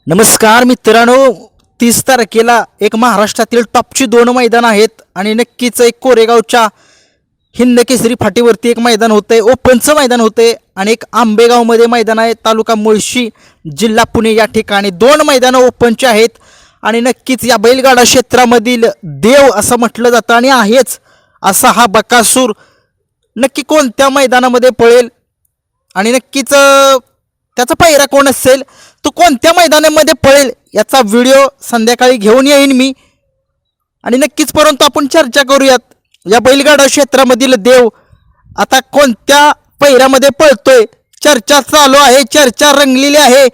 नमस्कार मित्रांनो, 30 तारखेला एक महाराष्ट्रातील टॉपची दोन मैदान आहेत आणि नक्कीच एक कोरेगावच्या हिंद केसरी फाटीवरती एक मैदान होतंय, ओपनचं मैदान होतंय आणि एक आंबेगावमध्ये मैदान आहे, तालुका मुळशी, जिल्हा पुणे. या ठिकाणी दोन मैदानं ओपनचे आहेत आणि नक्कीच या बैलगाडा क्षेत्रामधील देव असं म्हटलं जातं आणि आहेच असा हा बकासूर नक्की कोणत्या मैदानामध्ये पळेल आणि नक्कीच त्याचा पायरा कोण असेल, तो कोणत्या मैदानामध्ये पळेल याचा व्हिडिओ संध्याकाळी घेऊन येईन मी. आणि नक्कीच परंतु आपण चर्चा करूयात या बैलगाडा क्षेत्रामधील देव आता कोणत्या पैऱ्यामध्ये पळतोय. चर्चा चालू आहे, चर्चा रंगलेली आहे.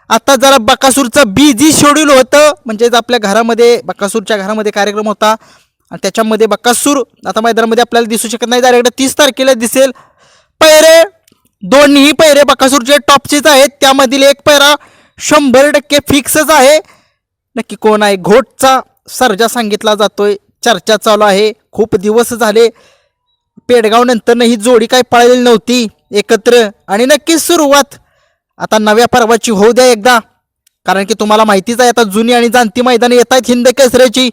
आता जरा बकासूरचं बिझी शेड्यूल होतं, म्हणजेच आपल्या घरामध्ये बकासूरच्या घरामध्ये कार्यक्रम होता आणि त्याच्यामध्ये बकासूर आता मैदानामध्ये आपल्याला दिसू शकत नाही. डायरेक्ट 30 तारखेला दिसेल. पैरे दोन्ही पैरे बकासूरचे टॉपचेच आहेत, त्यामधील एक पैरा 100% फिक्सच आहे. नक्की कोण आहे? घोटचा सर्जा सांगितला जातोय, चर्चा चालू आहे. खूप दिवस झाले पेडगाव नंतर ही जोडी काय पळालेली नव्हती एकत्र आणि नक्कीच सुरुवात आता नव्या पर्वाची होऊ द्या एकदा, कारण की तुम्हाला माहितीच आहे आता जुनी आणि जाणती मैदाने येत आहेत हिंद केसरीची.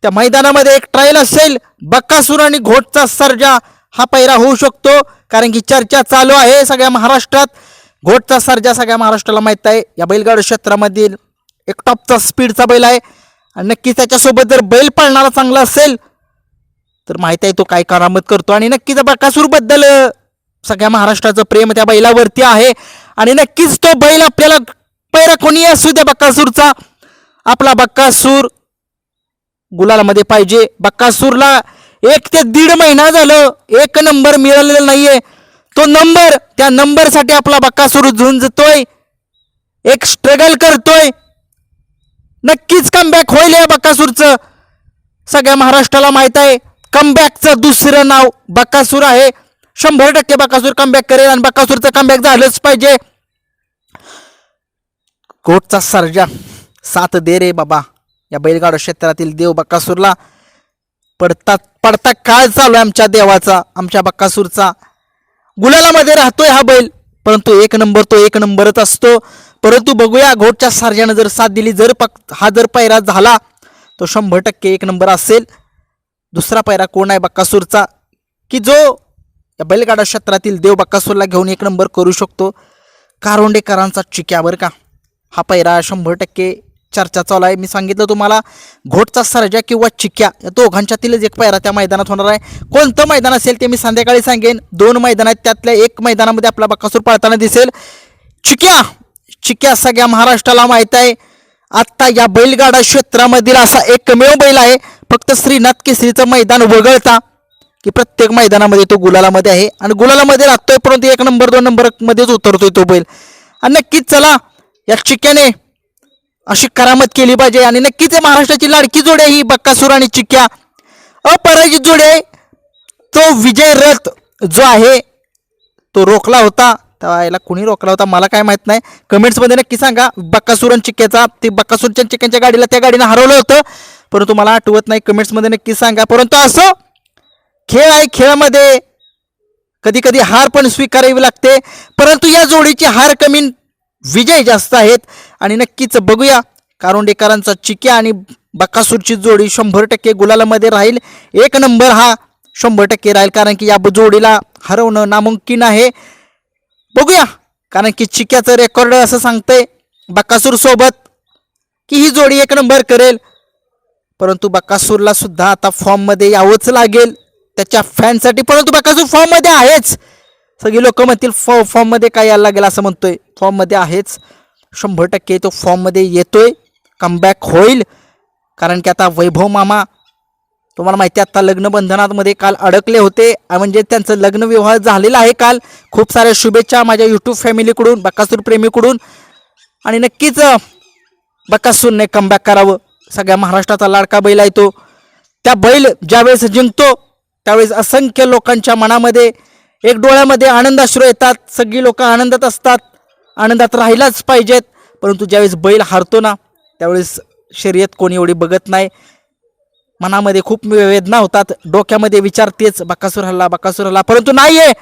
त्या मैदानामध्ये एक ट्रायल असेल, बकासूर आणि घोटचा सर्जा हा पैरा होऊ शकतो, कारण की चर्चा चालू आहे सगळ्या महाराष्ट्रात. घोटचा सर्जा सगळ्या महाराष्ट्राला माहीत आहे, या बैलगाडा क्षेत्रामधील एक टॉपचा स्पीडचा बैल आहे आणि नक्कीच त्याच्यासोबत जर बैल पळणारा चांगला असेल तर माहीत आहे तो काय करामत करतो. आणि नक्कीच बकासूरबद्दल सगळ्या महाराष्ट्राचं प्रेम त्या बैलावरती आहे आणि नक्कीच तो बैल आपल्याला पैरा कोणी असू द्या बकासूरचा, आपला बकासूर गुलालामध्ये पाहिजे. बकासूरला 1 ते 1.5 महिना झालं एक नंबर मिळालेला नाहीये. तो नंबर, त्या नंबरसाठी आपला बकासूर झुंजतोय, एक स्ट्रगल करतोय. नक्कीच कमबॅक होईल या बकासूरचं, सगळ्या महाराष्ट्राला माहित आहे. कमबॅकचं दुसरं नाव बकासूर आहे. 100% बकासूर कमबॅक करेल आणि बकासूरचं कमबॅक झालंच पाहिजे. कोटचा सर्जा साथ दे रे बाबा, या बैलगाडा क्षेत्रातील देव बकासूरला. पडता काळ चालू आहे आमच्या देवाचा, आमच्या बकासूरचा. गुलालामध्ये राहतोय हा बैल, परंतु एक नंबर तो एक नंबरच असतो. परंतु बघूया घोटच्या सर्जानं जर साथ दिली, हा जर पैरा झाला तो 100% एक नंबर असेल. दुसरा पैरा कोण आहे बकासूरचा, की जो या बैलगाडा क्षेत्रातील देव बकासूरला घेऊन एक नंबर करू शकतो? कारोंडेकरांचा चिक्या बरं का, हा पैरा 100% चर्चा चालू आहे. मी सांगितलं तुम्हाला, घोटचा सर्जा किंवा चिक्या या दोघांच्यातीलच एक पैरा त्या मैदानात होणार आहे. कोणतं मैदान असेल ते मी संध्याकाळी सांगेन. 2 मैदान आहेत, त्यातल्या एक मैदानामध्ये आपला बकासूर पळताना दिसेल. चिक्या सगळ्या महाराष्ट्राला माहीत आहे. आत्ता या बैलगाडा क्षेत्रामधील असा एकमेव बैल आहे, फक्त श्रीनाथ केसरीचं मैदान वगळता, की प्रत्येक मैदानामध्ये तो गुलालामध्ये आहे आणि गुलालामध्ये राहतोय, परंतु 1 नंबर 2 नंबरमध्येच उतरतोय तो बैल. आणि नक्कीच चला या चिक्याने अशी करामत केली पाहिजे आणि नक्कीच महाराष्ट्राची लाडकी जोडी आहे ही बकासूर आणि चिक्या, अपराजित जोडी आहे. तो विजय रथ जो आहे तो रोखला होता, त्याला कुणी रोखला होता मला काय माहित नाही. कमेंट्समध्ये नक्की सांगा. बकासूर आणि चिक्याचा, ते बकासूरच्या चिक्यांच्या गाडीला त्या गाडीनं हरवलं होतं, परंतु मला आठवत नाही. कमेंट्समध्ये नक्की सांगा. परंतु असो, खेळ आहे, खेळामध्ये कधी कधी हार पण स्वीकारावी लागते, परंतु या जोडीची हार कमी विजय जास्त आहेत. आणि नक्कीच बघूया कारोंडेकरांचा चिक्या आणि बकासूरची जोडी 100% गुलालामध्ये राहील. एक नंबर हा 100% राहील, कारण की या जोडीला हरवणं नामुमकिन आहे. बघूया, कारण की चिक्याचं रेकॉर्ड असं सांगतंय बकासूर सोबत की ही जोडी एक नंबर करेल. परंतु बकासूरला सुद्धा आता फॉर्ममध्ये यावंच लागेल त्याच्या फॅनसाठी, परंतु बकासूर फॉर्ममध्ये आहेच. सगळी लोक म्हणतील फॉर्ममध्ये काय यायला लागेल असं म्हणतोय, फॉर्ममध्ये आहेच. 100% तो फॉर्ममध्ये येतोय, कमबॅक होईल. कारण की आता वैभव मामा तुम्हाला माहिती आहे आता लग्नबंधनामध्ये काल अडकले होते, म्हणजे त्यांचं लग्न विवाह झालेला आहे काल. खूप साऱ्या शुभेच्छा माझ्या यूट्यूब फॅमिलीकडून, बकासूर प्रेमीकडून. आणि नक्कीच बकासूरने कमबॅक करावं. सगळ्या महाराष्ट्राचा लाडका बैल आहे तो. त्या बैल ज्यावेळेस जिंकतो त्यावेळेस असंख्य लोकांच्या मनामध्ये एक डोळ्यामध्ये आनंदाश्रू येतात. सगळी लोक आनंदात असतात, आनंदात राहिलाच पाहिजेत. परंतु ज्यावेळेस बैल हारतो ना, त्यावेळेस शर्यत कोणी एवढी बघत नाही. मनामध्ये खूप वेदना होतात, डोक्यामध्ये विचार तेच, बकासूर हल्ला. परंतु नाहीये,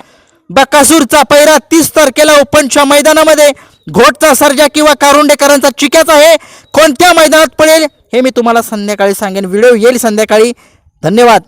बकासूरचा पैरा 30 तारखेला ओपनच्या मैदानामध्ये घोटचा सर्जा किंवा कारुंडेकरांचा चिक्याचा आहे कोणत्या मैदानात पडेल हे मी तुम्हाला संध्याकाळी सांगेन. व्हिडिओ येईल संध्याकाळी. धन्यवाद.